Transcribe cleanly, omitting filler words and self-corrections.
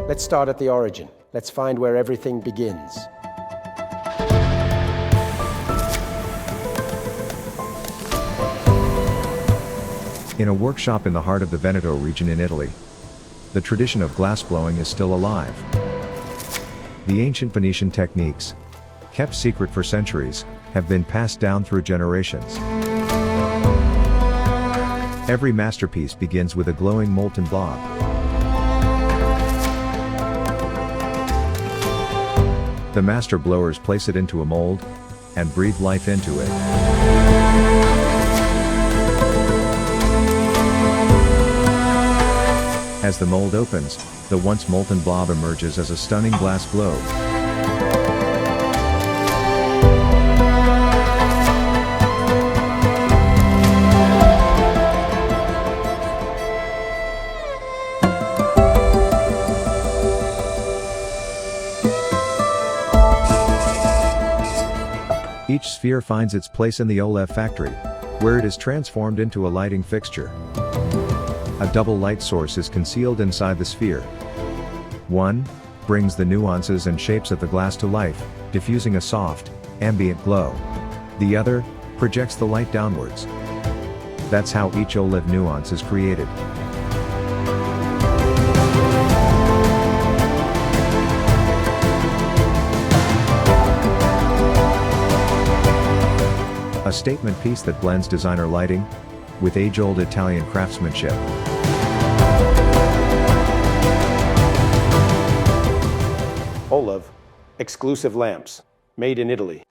Let's start at the origin. Let's find where everything begins. In a workshop in the heart of the Veneto region in Italy, the tradition of glassblowing is still alive. The ancient Venetian techniques, kept secret for centuries, have been passed down through generations. Every masterpiece begins with a glowing molten blob. The master blowers place it into a mold and breathe life into it. As the mold opens, the once-molten blob emerges as a stunning glass globe. Each sphere finds its place in the OLEV factory, where it is transformed into a lighting fixture. A double light source is concealed inside the sphere. One brings the nuances and shapes of the glass to life, diffusing a soft, ambient glow. The other projects the light downwards. That's how each OLEV nuance is created. A statement piece that blends designer lighting with age-old Italian craftsmanship. OLEV, exclusive lamps, made in Italy.